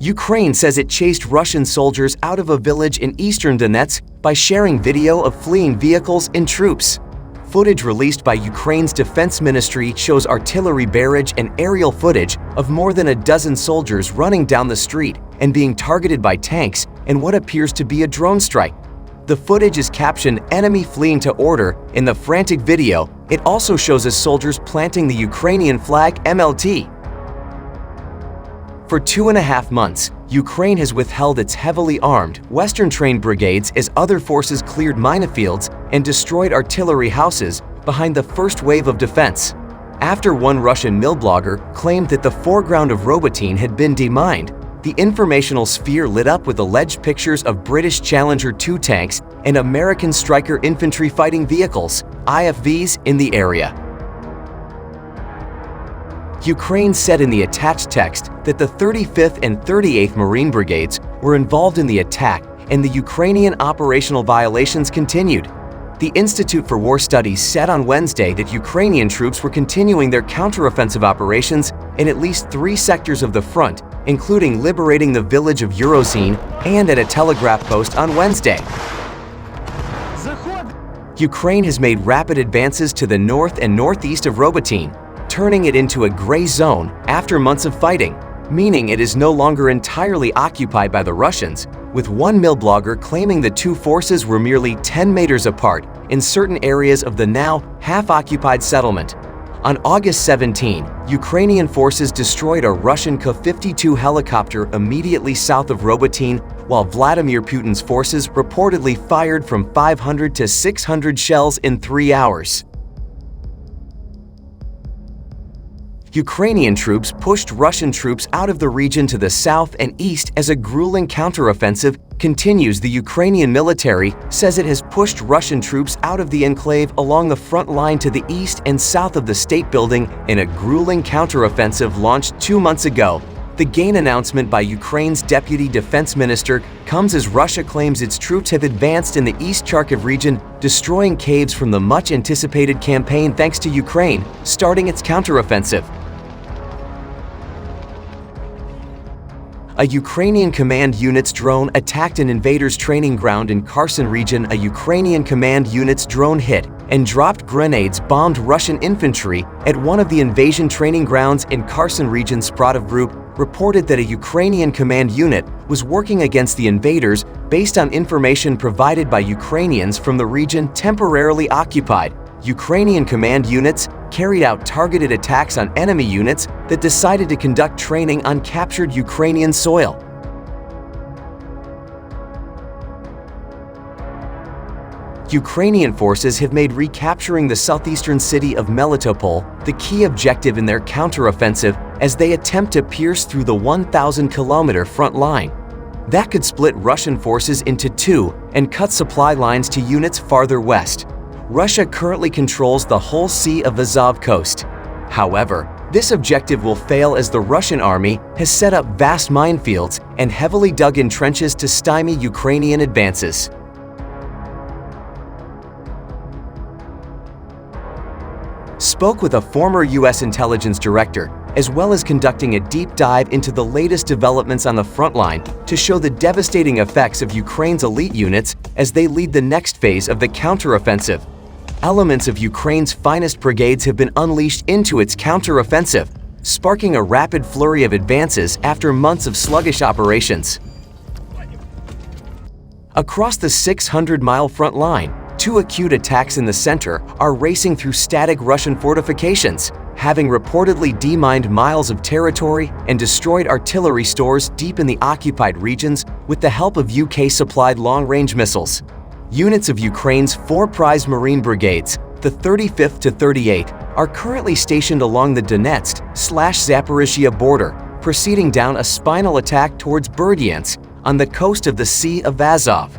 Ukraine says it chased Russian soldiers out of a village in eastern Donetsk by sharing video of fleeing vehicles and troops. Footage released by Ukraine's defense ministry shows artillery barrage and aerial footage of more than a dozen soldiers running down the street and being targeted by tanks in what appears to be a drone strike. The footage is captioned "Enemy Fleeing to Order." In the frantic video, it also shows as soldiers planting the Ukrainian flag MLT. For 2.5 months, Ukraine has withheld its heavily armed, Western-trained brigades as other forces cleared minefields and destroyed artillery houses behind the first wave of defense. After one Russian mill blogger claimed that the foreground of Robotyne had been demined, the informational sphere lit up with alleged pictures of British Challenger 2 tanks and American Stryker infantry fighting vehicles, IFVs, in the area. Ukraine said in the attached text that the 35th and 38th Marine Brigades were involved in the attack and the Ukrainian operational violations continued. The Institute for War Studies said on Wednesday that Ukrainian troops were continuing their counteroffensive operations in at least 3 sectors of the front, including liberating the village of Urozhyn and at a telegraph post on Wednesday. Ukraine has made rapid advances to the north and northeast of Robotyne, turning it into a gray zone after months of fighting, meaning it is no longer entirely occupied by the Russians, with one mill blogger claiming the two forces were merely 10 meters apart in certain areas of the now half-occupied settlement. On August 17, Ukrainian forces destroyed a Russian Ka-52 helicopter immediately south of Robotyne, while Vladimir Putin's forces reportedly fired from 500 to 600 shells in 3 hours. Ukrainian troops pushed Russian troops out of the region to the south and east as a grueling counteroffensive continues. The Ukrainian military says it has pushed Russian troops out of the enclave along the front line to the east and south of the state building in a grueling counteroffensive launched 2 months ago. The gain announcement by Ukraine's deputy defense minister comes as Russia claims its troops have advanced in the East Kharkiv region, destroying caves from the much-anticipated campaign thanks to Ukraine starting its counteroffensive. A Ukrainian command unit's drone attacked an invaders' training ground in Kherson region. A Ukrainian command unit's drone hit and dropped grenades bombed Russian infantry at one of the invasion training grounds in Kherson region. Spratov Group reported that a Ukrainian command unit was working against the invaders based on information provided by Ukrainians from the region temporarily occupied. Ukrainian command units carried out targeted attacks on enemy units that decided to conduct training on captured Ukrainian soil. Ukrainian forces have made recapturing the southeastern city of Melitopol the key objective in their counteroffensive as they attempt to pierce through the 1,000-kilometer front line. That could split Russian forces into two and cut supply lines to units farther west. Russia currently controls the whole Sea of Azov coast. However, this objective will fail as the Russian army has set up vast minefields and heavily dug-in trenches to stymie Ukrainian advances. Spoke with a former U.S. intelligence director, as well as conducting a deep dive into the latest developments on the front line to show the devastating effects of Ukraine's elite units as they lead the next phase of the counteroffensive. Elements of Ukraine's finest brigades have been unleashed into its counteroffensive, sparking a rapid flurry of advances after months of sluggish operations. Across the 600-mile front line, two acute attacks in the center are racing through static Russian fortifications, having reportedly demined miles of territory and destroyed artillery stores deep in the occupied regions with the help of UK-supplied long-range missiles. Units of Ukraine's 4 prized Marine brigades, the 35th to 38th, are currently stationed along the Donetsk/Zaporizhzhia border, proceeding down a spinal attack towards Berdyansk on the coast of the Sea of Azov.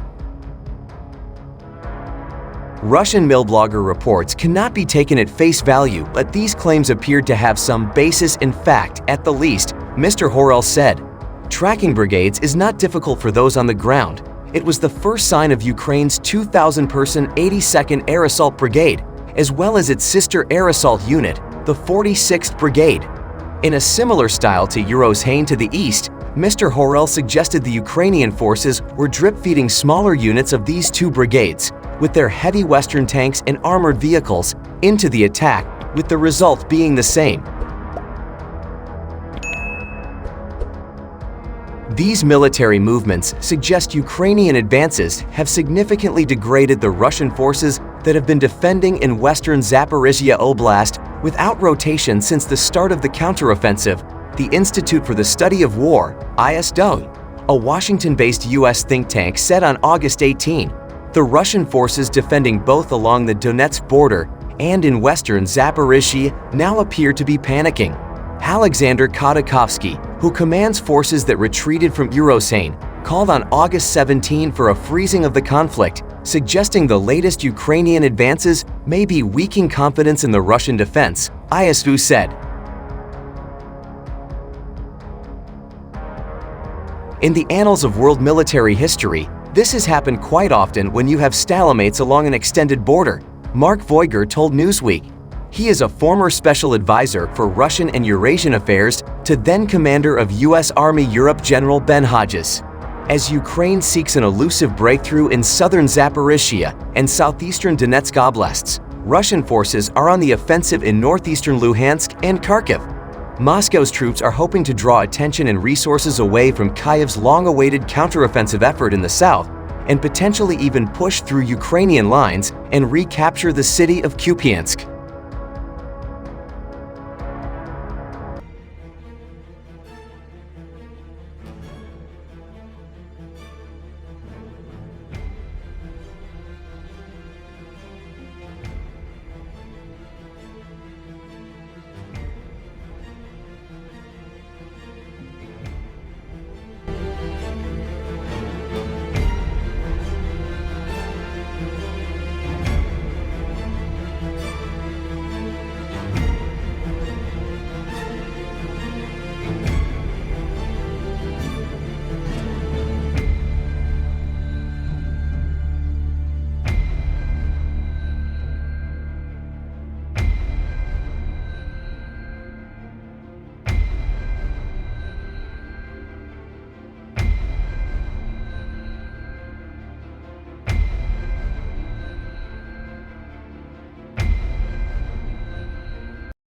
Russian mill blogger reports cannot be taken at face value, but these claims appeared to have some basis in fact at the least, Mr. Horel said. Tracking brigades is not difficult for those on the ground. It was the first sign of Ukraine's 2,000-person 82nd Air Assault Brigade, as well as its sister air assault unit, the 46th Brigade. In a similar style to Urozhyn to the east, Mr. Horel suggested the Ukrainian forces were drip-feeding smaller units of these two brigades, with their heavy Western tanks and armored vehicles, into the attack, with the result being the same. These military movements suggest Ukrainian advances have significantly degraded the Russian forces that have been defending in western Zaporizhia Oblast without rotation since the start of the counteroffensive, the Institute for the Study of War, ISW, a Washington-based U.S. think tank, said on August 18. The Russian forces defending both along the Donetsk border and in western Zaporizhia now appear to be panicking. Alexander Khodakovsky, who commands forces that retreated from Urosane, called on August 17 for a freezing of the conflict, suggesting the latest Ukrainian advances may be weakening confidence in the Russian defense, ISW said. In the annals of world military history, this has happened quite often when you have stalemates along an extended border, Mark Voiger told Newsweek. He is a former special advisor for Russian and Eurasian affairs to then-commander of U.S. Army Europe General Ben Hodges. As Ukraine seeks an elusive breakthrough in southern Zaporizhia and southeastern Donetsk oblasts, Russian forces are on the offensive in northeastern Luhansk and Kharkiv. Moscow's troops are hoping to draw attention and resources away from Kyiv's long-awaited counteroffensive effort in the south and potentially even push through Ukrainian lines and recapture the city of Kupiansk.